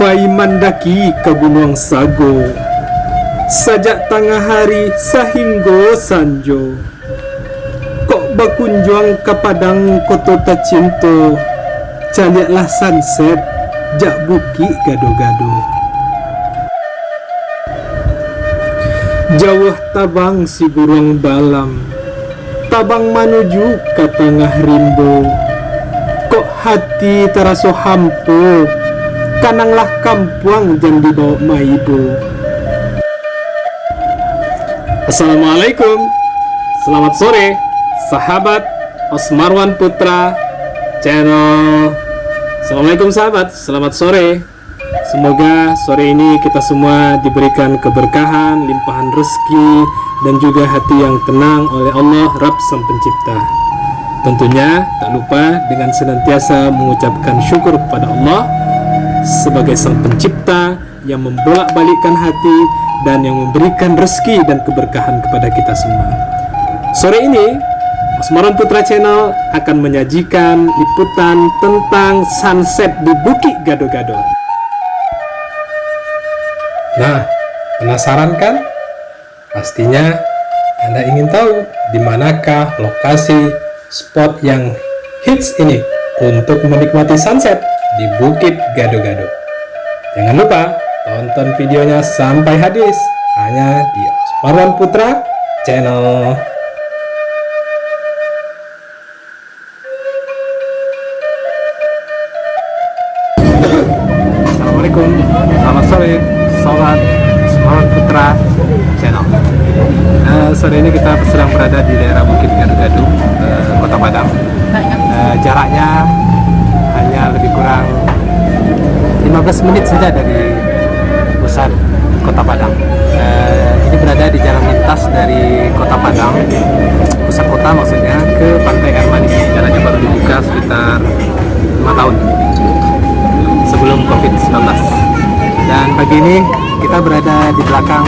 Pai mandaki ke Gunung Sago, sajak tengah hari sahingga sanjo. Kok berkunjung ke Padang Koto Tacinto, caliaklah sunset jak bukit gado-gado. Jauh tabang si burung balam, tabang menuju ke tengah rimbo. Kok hati terasa hampa, kananglah kampuang jan dibawa maibu. Assalamualaikum, selamat sore sahabat Osmarwan Putra channel. Assalamualaikum sahabat, selamat sore. Semoga sore ini kita semua diberikan keberkahan, limpahan rezeki, dan juga hati yang tenang oleh Allah Rabb Sang Pencipta. Tentunya tak lupa dengan senantiasa mengucapkan syukur kepada Allah sebagai Sang Pencipta yang membolak-balikkan hati dan yang memberikan rezeki dan keberkahan kepada kita semua. Sore ini Osmarwan Putra Channel akan menyajikan liputan tentang sunset di Bukit Gado-Gado. Nah, penasaran kan? Pastinya Anda ingin tahu di manakah lokasi spot yang hits ini untuk menikmati sunset di Bukit Gado-Gado. Jangan lupa tonton videonya sampai habis hanya di Osmarwan Putra Channel. Assalamualaikum, selamat sore sobat Osmarwan Putra Channel. Sore ini kita sedang berada di daerah Bukit Gado-Gado, Kota Padang. Jaraknya hanya lebih kurang 15 menit saja dari pusat Kota Padang. Ini berada di jalan lintas dari Kota Padang, pusat kota maksudnya, ke Pantai Air Manis. Jalannya baru dibuka sekitar 5 tahun sebelum COVID-19. Dan pagi ini kita berada di belakang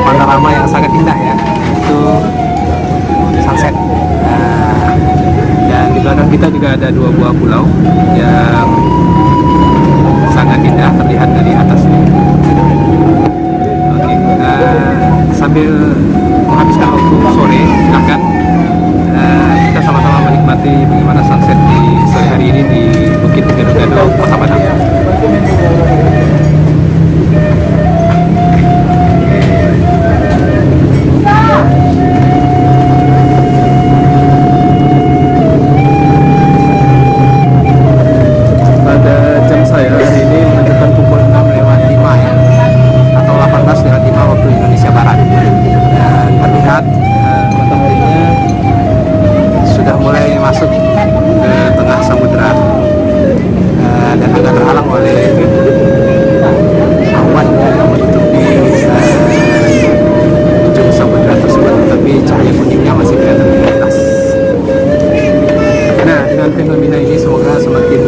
panorama yang sangat indah ya, yaitu sunset. Dan di belakang kita juga ada 2 buah pulau yang sangat indah terlihat dari atas ini. Oke, sambil menghabiskan waktu sore, silahkan kita sama-sama menikmati bagaimana sunset di sore hari ini di Bukit Gado-Gado, Kota Padang. Fenomena ini semoga semakin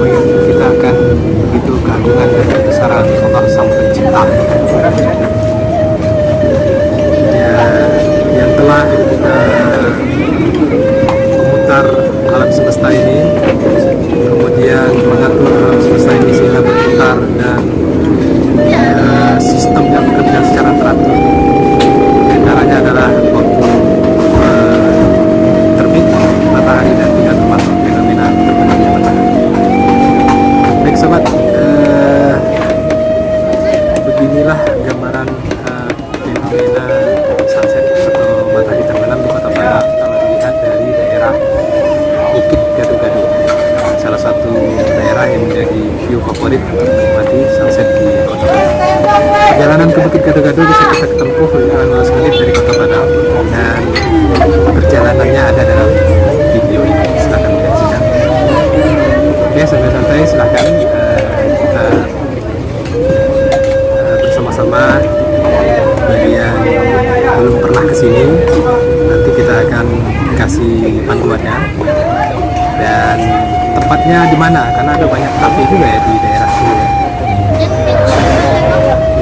kita akan begitu keagungan dan kebesaran Allah Sang Pencipta yang telah memutar alam semesta ini, kemudian mengatur alam semesta ini sehingga berputar dan sistemnya bekerja secara teratur. Di antaranya adalah waktu terbit matahari dan juga termasuk fenomena terbenamnya matahari. Baik sobat, beginilah gambaran fenomena sunset atau matahari terbenam di Kota Padang kalau dilihat dari daerah Bukit Gado-Gado, salah satu daerah yang menjadi view favorit untuk menikmati sunset di Kota Padang. Perjalanan ke Bukit Gado-Gado bisa kita tempuh dengan 15 menit dari Kota Padang, dan perjalanannya ada dalam video ini. Silahkan menyaksikan. Oke, sambil santai silahkan kita bersama-sama. Bagi yang belum pernah kesini, nanti kita akan kasih panduannya. Dan tempatnya tempatnya di mana? Karena ada banyak kafe juga ya di daerah sini ya.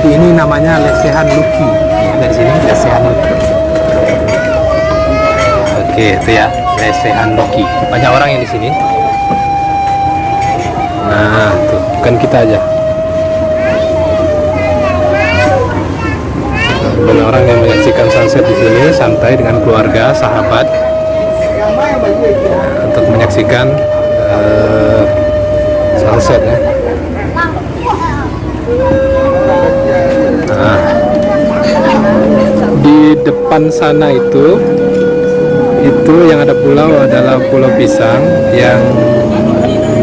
Jadi ini namanya Lesehan Lucky. Dari sini Lesehan Lucky. Oke, itu ya Lesehan Lucky. Banyak orang yang di sini. Nah, tuh bukan kita aja. Banyak orang yang menyaksikan sunset di sini, santai dengan keluarga, sahabat, untuk menyaksikan sunset ya. Nah, di depan sana itu yang ada pulau adalah Pulau Pisang yang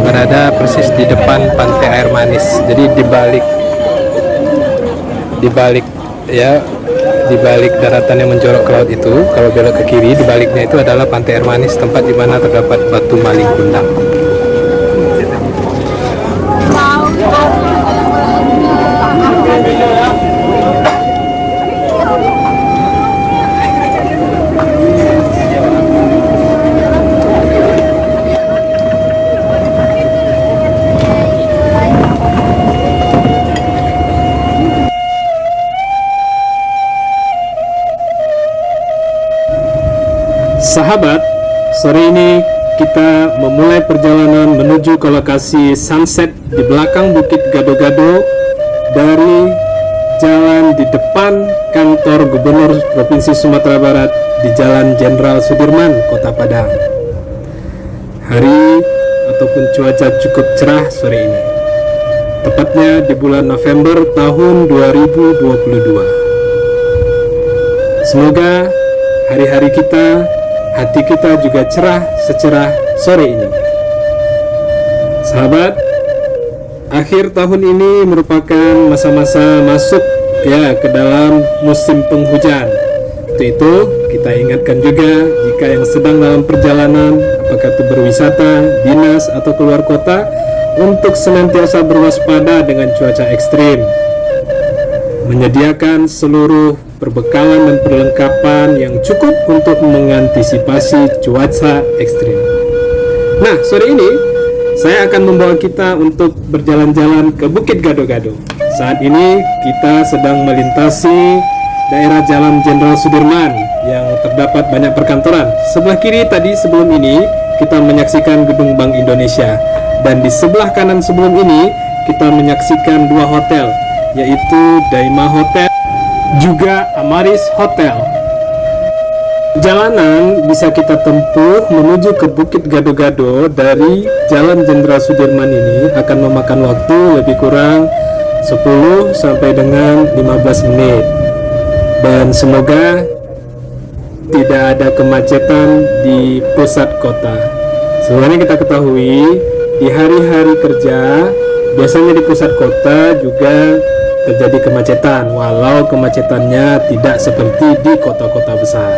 berada persis di depan Pantai Air Manis. Jadi di balik daratan yang menjorok ke laut itu, kalau belok ke kiri, di baliknya itu adalah Pantai Air Manis, tempat di mana terdapat batu maling kundang. Sahabat, sore ini kita memulai perjalanan menuju ke lokasi sunset di belakang Bukit Gado-Gado dari jalan di depan kantor Gubernur Provinsi Sumatera Barat di Jalan Jenderal Sudirman, Kota Padang. Hari ataupun cuaca cukup cerah sore ini, tepatnya di bulan November tahun 2022. Semoga hari-hari kita, hati kita juga cerah secerah sore ini. Sahabat, akhir tahun ini merupakan masa-masa masuk ya ke dalam musim penghujan. Untuk itu kita ingatkan juga jika yang sedang dalam perjalanan, apakah itu berwisata, dinas atau keluar kota, untuk senantiasa berwaspada dengan cuaca ekstrim. Menyediakan seluruh perbekalan dan perlengkapan yang cukup untuk mengantisipasi cuaca ekstrim. Nah, sore ini saya akan membawa kita untuk berjalan-jalan ke Bukit Gado-Gado. Saat ini kita sedang melintasi daerah Jalan Jenderal Sudirman yang terdapat banyak perkantoran. Sebelah kiri tadi sebelum ini kita menyaksikan Gedung Bank Indonesia, dan di sebelah kanan sebelum ini kita menyaksikan dua hotel, yaitu Daima Hotel juga Amaris Hotel. Jalanan bisa kita tempuh menuju ke Bukit Gado-Gado dari Jalan Jenderal Sudirman ini akan memakan waktu lebih kurang 10 sampai dengan 15 menit. Dan semoga tidak ada kemacetan di pusat kota. Sebenarnya kita ketahui di hari-hari kerja biasanya di pusat kota juga terjadi kemacetan, walau kemacetannya tidak seperti di kota-kota besar.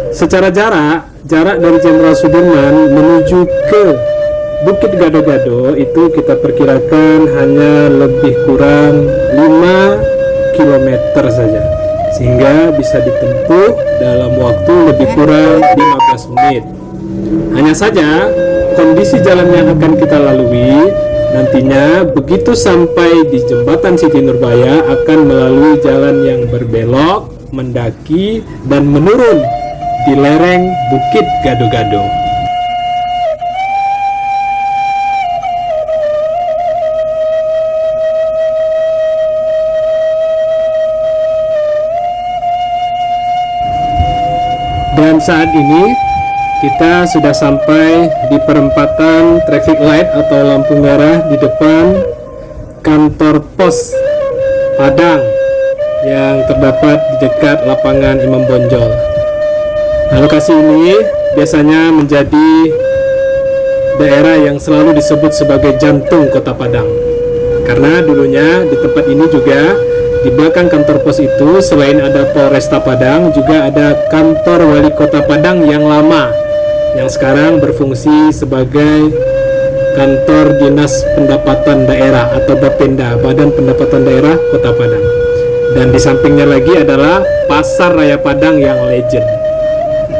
Secara jarak dari Jenderal Sudirman menuju ke Bukit Gado-Gado itu kita perkirakan hanya lebih kurang 5 km saja, sehingga bisa ditempuh dalam waktu lebih kurang 15 menit. Hanya saja kondisi jalan yang akan kita lalui nantinya begitu sampai di Jembatan Siti Nurbaya akan melalui jalan yang berbelok, mendaki, dan menurun di lereng Bukit Gado-Gado. Dan saat ini kita sudah sampai di perempatan traffic light atau lampu merah di depan kantor pos Padang yang terdapat di dekat lapangan Imam Bonjol. Nah, lokasi ini biasanya menjadi daerah yang selalu disebut sebagai jantung Kota Padang, karena dulunya di tempat ini juga, di belakang kantor pos itu, selain ada Polresta Padang, juga ada kantor Wali Kota Padang yang lama, yang sekarang berfungsi sebagai kantor Dinas Pendapatan Daerah atau Bapenda, Badan Pendapatan Daerah Kota Padang. Dan di sampingnya lagi adalah Pasar Raya Padang yang legend.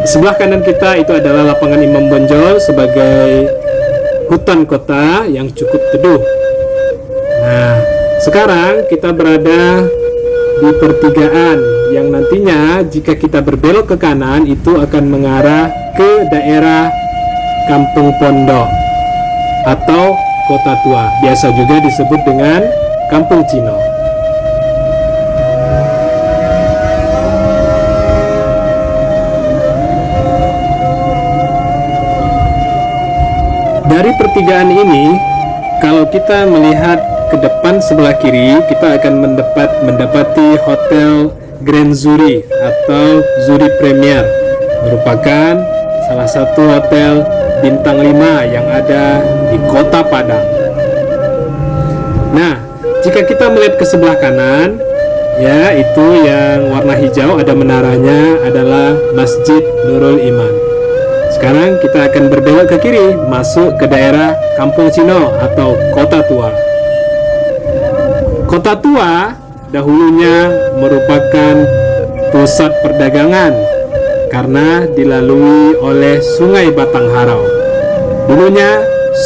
Di sebelah kanan kita itu adalah lapangan Imam Bonjol sebagai hutan kota yang cukup teduh. Nah, sekarang kita berada di pertigaan yang nantinya jika kita berbelok ke kanan itu akan mengarah ke daerah Kampung Pondok atau Kota Tua, biasa juga disebut dengan Kampung Cino. Dari pertigaan ini, kalau kita melihat ke depan sebelah kiri, kita akan mendapati Hotel Grand Zuri atau Zuri Premier, merupakan salah satu hotel bintang 5 yang ada di Kota Padang. Nah, jika kita melihat ke sebelah kanan, ya itu yang warna hijau ada menaranya adalah Masjid Nurul Iman. Sekarang kita akan berbelok ke kiri, masuk ke daerah Kampung Cino atau Kota Tua. Kota Tua dahulunya merupakan pusat perdagangan karena dilalui oleh Sungai Batangharau. Dulunya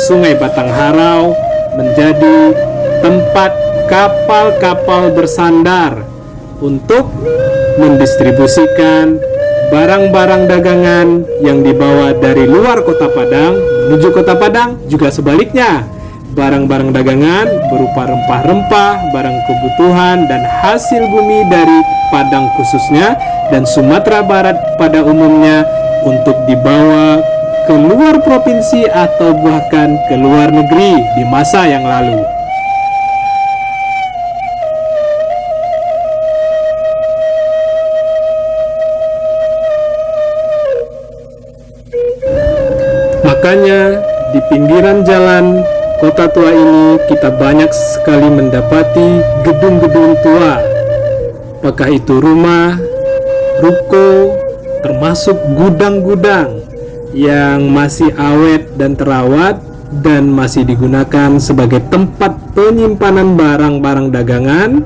Sungai Batangharau menjadi tempat kapal-kapal bersandar untuk mendistribusikan barang-barang dagangan yang dibawa dari luar Kota Padang menuju Kota Padang, juga sebaliknya. Barang-barang dagangan berupa rempah-rempah, barang kebutuhan, dan hasil bumi dari Padang khususnya dan Sumatera Barat pada umumnya untuk dibawa ke luar provinsi atau bahkan ke luar negeri di masa yang lalu. Makanya di pinggiran jalan Kota Tua ini kita banyak sekali mendapati gedung-gedung tua. Apakah itu rumah, ruko, termasuk gudang-gudang yang masih awet dan terawat dan masih digunakan sebagai tempat penyimpanan barang-barang dagangan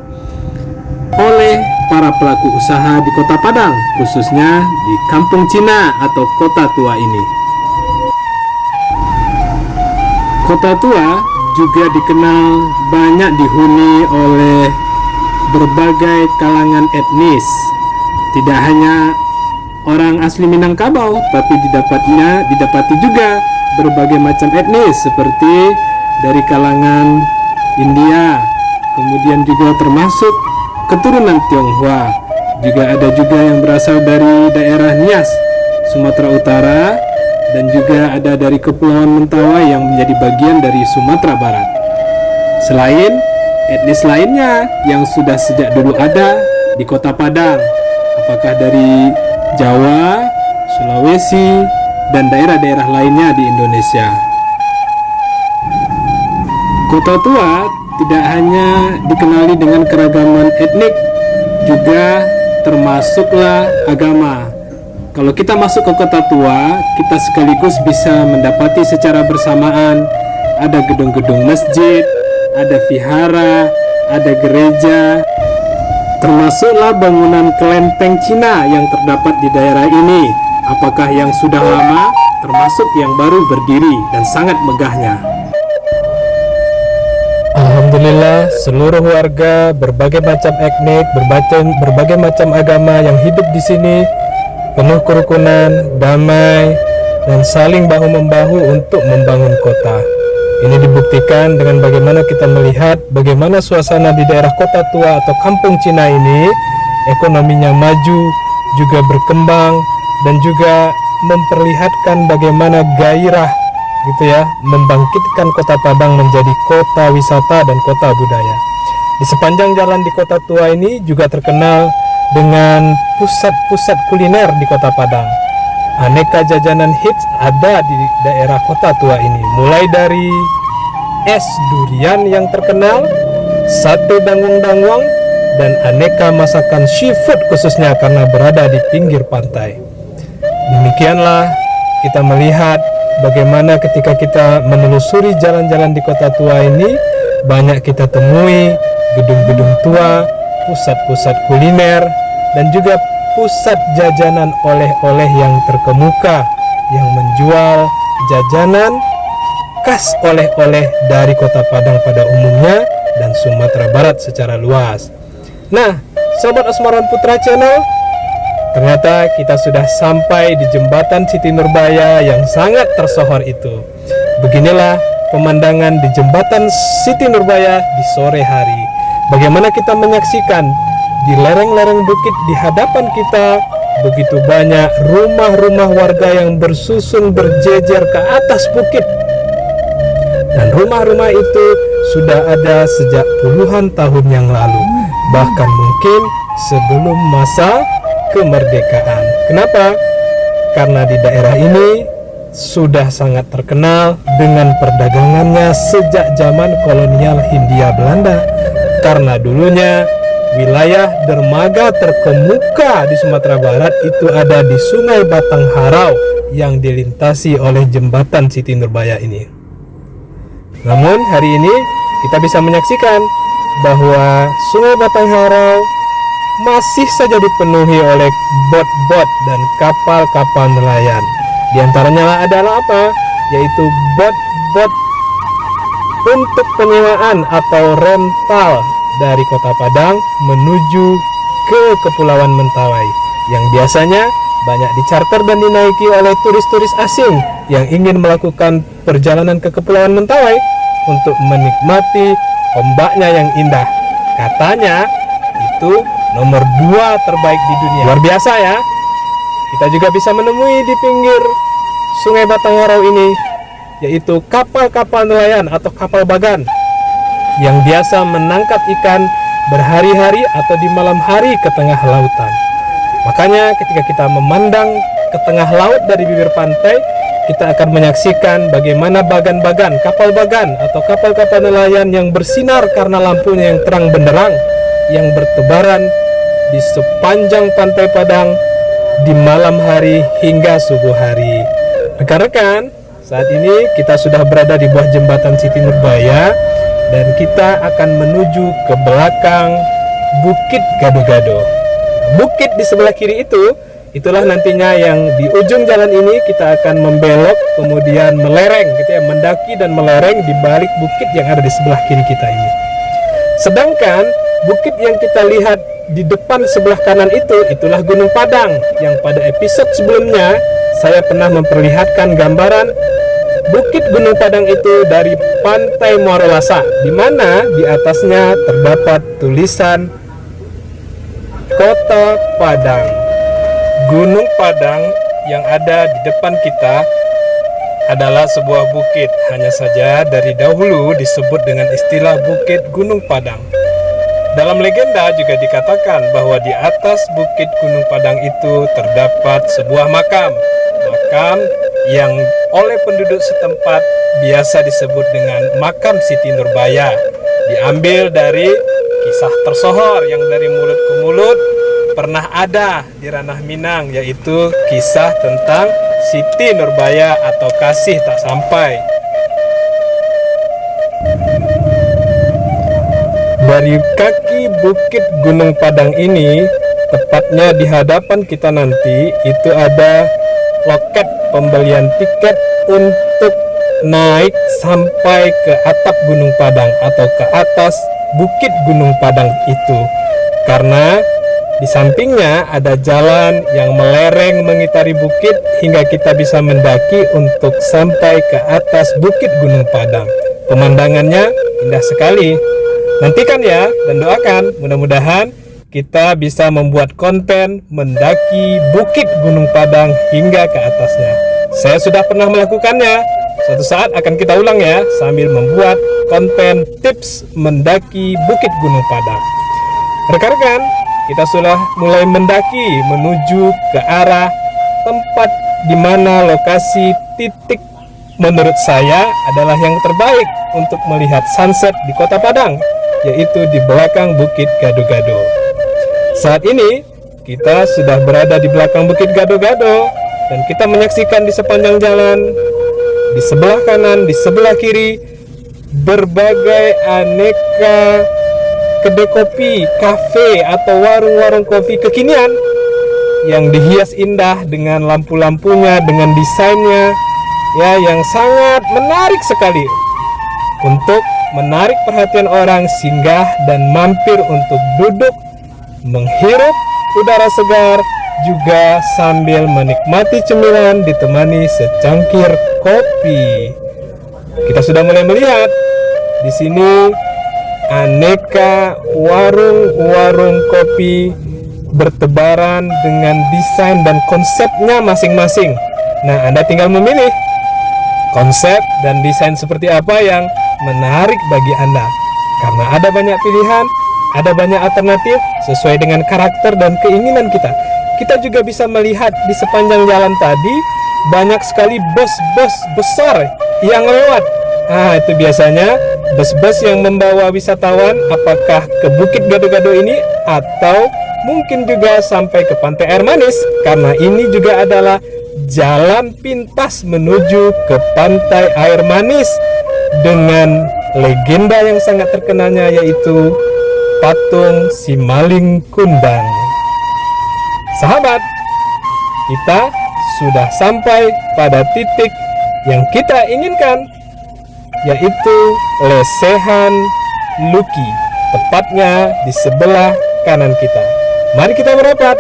oleh para pelaku usaha di Kota Padang, khususnya di Kampung Cina atau Kota Tua ini. Kota Tua juga dikenal banyak dihuni oleh berbagai kalangan etnis. Tidak hanya orang asli Minangkabau, tapi didapati juga berbagai macam etnis seperti dari kalangan India, kemudian juga termasuk keturunan Tionghoa. Juga ada juga yang berasal dari daerah Nias, Sumatera Utara, dan juga ada dari Kepulauan Mentawai yang menjadi bagian dari Sumatera Barat. Selain etnis lainnya yang sudah sejak dulu ada di Kota Padang, apakah dari Jawa, Sulawesi, dan daerah-daerah lainnya di Indonesia. Kota Tua tidak hanya dikenali dengan keragaman etnik, juga termasuklah agama. Kalau kita masuk ke Kota Tua, kita sekaligus bisa mendapati secara bersamaan ada gedung-gedung masjid, ada vihara, ada gereja, termasuklah bangunan kelenteng Cina yang terdapat di daerah ini, apakah yang sudah lama, termasuk yang baru berdiri dan sangat megahnya. Alhamdulillah, seluruh warga berbagai macam etnik, berbagai macam agama yang hidup di sini penuh kerukunan, damai, dan saling bahu-membahu untuk membangun kota. Ini dibuktikan dengan bagaimana kita melihat bagaimana suasana di daerah Kota Tua atau Kampung Cina ini, ekonominya maju, juga berkembang, dan juga memperlihatkan bagaimana gairah gitu ya, membangkitkan Kota Padang menjadi kota wisata dan kota budaya. Di sepanjang jalan di Kota Tua ini juga terkenal dengan pusat-pusat kuliner di Kota Padang. Aneka jajanan hits ada di daerah Kota Tua ini, mulai dari es durian yang terkenal, sate dangwang-dangwang, dan aneka masakan seafood khususnya karena berada di pinggir pantai. Demikianlah kita melihat bagaimana ketika kita menelusuri jalan-jalan di Kota Tua ini, banyak kita temui gedung-gedung tua, pusat-pusat kuliner, dan juga pusat jajanan oleh-oleh yang terkemuka yang menjual jajanan bekas oleh-oleh dari Kota Padang pada umumnya dan Sumatera Barat secara luas. Nah, Sobat Osmarwan Putra Channel, ternyata kita sudah sampai di jembatan Siti Nurbaya yang sangat tersohor itu. Beginilah pemandangan di jembatan Siti Nurbaya di sore hari. Bagaimana kita menyaksikan di lereng-lereng bukit di hadapan kita begitu banyak rumah-rumah warga yang bersusun berjejer ke atas bukit. Dan rumah-rumah itu sudah ada sejak puluhan tahun yang lalu, bahkan mungkin sebelum masa kemerdekaan. Kenapa? Karena di daerah ini sudah sangat terkenal dengan perdagangannya sejak zaman kolonial Hindia Belanda. Karena dulunya wilayah dermaga terkemuka di Sumatera Barat itu ada di Sungai Batangharau yang dilintasi oleh jembatan Siti Nurbaya ini. Namun hari ini kita bisa menyaksikan bahwa Sungai Batangharau masih saja dipenuhi oleh bot-bot dan kapal-kapal nelayan. Di antaranya adalah apa? Yaitu bot-bot untuk penyewaan atau rental dari Kota Padang menuju ke Kepulauan Mentawai yang biasanya banyak dicarter dan dinaiki oleh turis-turis asing yang ingin melakukan perjalanan ke Kepulauan Mentawai untuk menikmati ombaknya yang indah. Katanya itu nomor 2 terbaik di dunia. Luar biasa ya. Kita juga bisa menemui di pinggir Sungai Batangharau ini yaitu kapal-kapal nelayan atau kapal bagan yang biasa menangkap ikan berhari-hari atau di malam hari ke tengah lautan. Makanya ketika kita memandang ke tengah laut dari bibir pantai, kita akan menyaksikan bagaimana bagan-bagan, kapal bagan atau kapal-kapal nelayan yang bersinar karena lampunya yang terang benderang yang bertebaran di sepanjang pantai Padang di malam hari hingga subuh hari. Rekan-rekan, saat ini kita sudah berada di bawah jembatan Siti Nurbaya dan kita akan menuju ke belakang Bukit Gado-Gado. Bukit di sebelah kiri itu, itulah nantinya yang di ujung jalan ini kita akan membelok kemudian melereng gitu ya, mendaki dan melereng di balik bukit yang ada di sebelah kiri kita ini. Sedangkan bukit yang kita lihat di depan sebelah kanan itu, itulah Gunung Padang yang pada episode sebelumnya saya pernah memperlihatkan gambaran Bukit Gunung Padang itu dari Pantai Muaro Lasa, di mana di atasnya terdapat tulisan Kota Padang. Gunung Padang yang ada di depan kita adalah sebuah bukit, hanya saja dari dahulu disebut dengan istilah Bukit Gunung Padang. Dalam legenda juga dikatakan bahwa di atas Bukit Gunung Padang itu terdapat sebuah makam yang oleh penduduk setempat biasa disebut dengan makam Siti Nurbaya, diambil dari kisah tersohor yang dari mulut ke mulut pernah ada di ranah Minang, yaitu kisah tentang Siti Nurbaya atau kasih tak sampai. Dari kaki Bukit Gunung Padang ini, tepatnya di hadapan kita nanti, itu ada loket pembelian tiket untuk naik sampai ke atap Gunung Padang atau ke atas Bukit Gunung Padang itu. Karena di sampingnya ada jalan yang melereng mengitari bukit hingga kita bisa mendaki untuk sampai ke atas Bukit Gunung Padang. Pemandangannya indah sekali. Nantikan ya dan doakan mudah-mudahan kita bisa membuat konten mendaki Bukit Gunung Padang hingga ke atasnya. Saya sudah pernah melakukannya. Suatu saat akan kita ulang ya, sambil membuat konten tips mendaki Bukit Gunung Padang. Rekan-rekan, kita sudah mulai mendaki menuju ke arah tempat di mana lokasi titik menurut saya adalah yang terbaik untuk melihat sunset di Kota Padang, yaitu di belakang Bukit Gado-Gado. Saat ini kita sudah berada di belakang Bukit Gado-Gado dan kita menyaksikan di sepanjang jalan, di sebelah kanan, di sebelah kiri, berbagai aneka kedai kopi, kafe atau warung-warung kopi kekinian yang dihias indah dengan lampu-lampunya, dengan desainnya ya yang sangat menarik sekali untuk menarik perhatian orang singgah dan mampir untuk duduk menghirup udara segar juga sambil menikmati cemilan ditemani secangkir kopi. Kita sudah mulai melihat di sini aneka warung-warung kopi bertebaran dengan desain dan konsepnya masing-masing. Nah, Anda tinggal memilih konsep dan desain seperti apa yang menarik bagi Anda. Karena ada banyak pilihan, ada banyak alternatif sesuai dengan karakter dan keinginan kita. Kita juga bisa melihat di sepanjang jalan tadi banyak sekali bus-bus besar yang lewat. Nah, itu biasanya bus-bus yang membawa wisatawan apakah ke Bukit Gado-Gado ini atau mungkin juga sampai ke Pantai Air Manis, karena ini juga adalah jalan pintas menuju ke Pantai Air Manis dengan legenda yang sangat terkenalnya yaitu patung si Maling Kundang. Sahabat, kita sudah sampai pada titik yang kita inginkan, yaitu Lesehan Luki, tepatnya di sebelah kanan kita. Mari kita merapat.